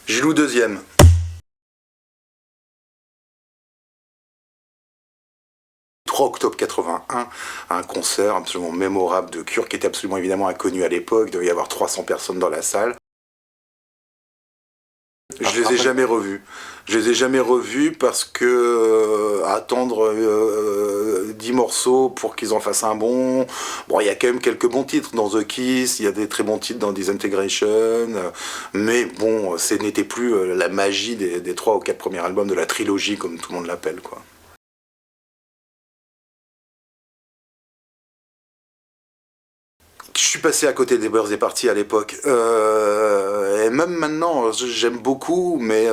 Gilou deuxième. Le 3 octobre 81, un concert absolument mémorable de Cure qui était absolument évidemment inconnu à l'époque, il devait y avoir 300 personnes dans la salle. Je les ai jamais revus. Je les ai jamais revus parce que attendre 10 morceaux pour qu'ils en fassent un bon... Bon, il y a quand même quelques bons titres dans The Kiss, il y a des très bons titres dans Disintegration, mais bon, ce n'était plus la magie des 3 ou 4 premiers albums de la trilogie, comme tout le monde l'appelle, quoi. Je suis passé à côté des Birthday Party à l'époque. Et même maintenant, j'aime beaucoup, mais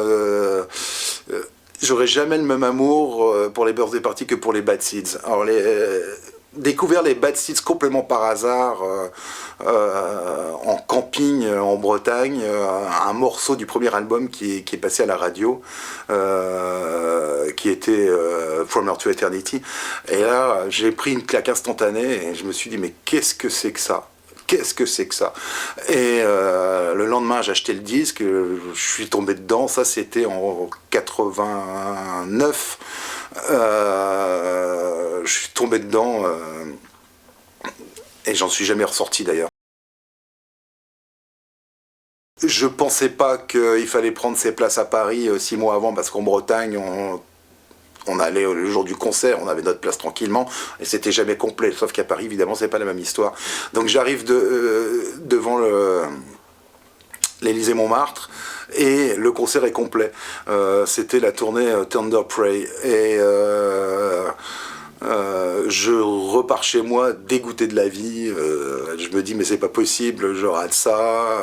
j'aurais jamais le même amour pour les Birthday Party que pour les Bad Seeds. Alors, découvert les Bad Seeds complètement par hasard en camping en Bretagne, un morceau du premier album qui est passé à la radio, qui était From Earth to Eternity. Et là, j'ai pris une claque instantanée et je me suis dit, mais qu'est-ce que c'est que ça? Qu'est-ce que c'est que ça? Et le lendemain, j'ai acheté le disque, je suis tombé dedans, ça c'était en 89. Je suis tombé dedans et j'en suis jamais ressorti d'ailleurs. Je pensais pas qu'il fallait prendre ses places à Paris 6 mois avant parce qu'en Bretagne, on allait le jour du concert, on avait notre place tranquillement, et c'était jamais complet, sauf qu'à Paris, évidemment, c'est pas la même histoire. Donc j'arrive devant l'Élysée-Montmartre, et le concert est complet. C'était la tournée Thunder Prey, et je repars chez moi dégoûté de la vie, je me dis mais c'est pas possible, je rate ça.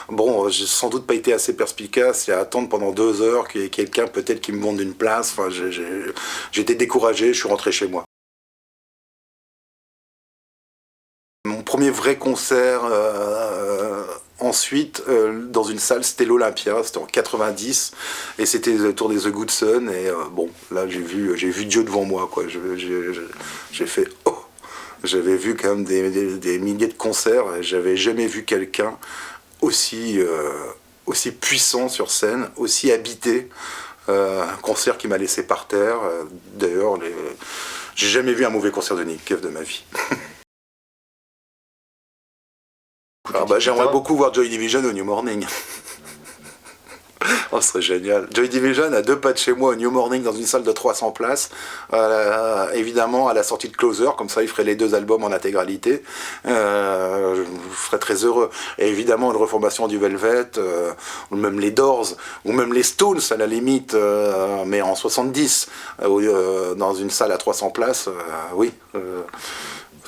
Bon, j'ai sans doute pas été assez perspicace et à attendre pendant 2 heures qu'il y ait quelqu'un peut-être qui me vende une place. Enfin, j'étais découragé, je suis rentré chez moi. Mon premier vrai concert ensuite dans une salle, c'était l'Olympia, c'était en 90 et c'était le tour des The Good Son et bon, là j'ai vu Dieu devant moi, quoi. J'ai fait oh, j'avais vu quand même des milliers de concerts et j'avais jamais vu quelqu'un aussi puissant sur scène, aussi habité. Un concert qui m'a laissé par terre. D'ailleurs, j'ai jamais vu un mauvais concert de Nick Cave de ma vie. Alors bah, j'aimerais beaucoup voir Joy Division au New Morning. Oh, ce serait génial. Joy Division à 2 pas de chez moi au New Morning dans une salle de 300 places. Évidemment à la sortie de Closer, comme ça il ferait les 2 albums en intégralité. Je vous ferais très heureux. Et évidemment une reformation du Velvet, ou même les Doors, ou même les Stones à la limite, mais en 70, dans une salle à 300 places, oui.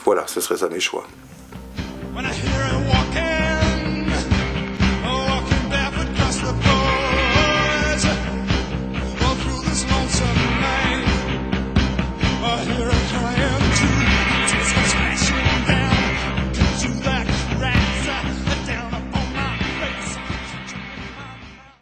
Voilà, ce serait ça mes choix. When I hear her walking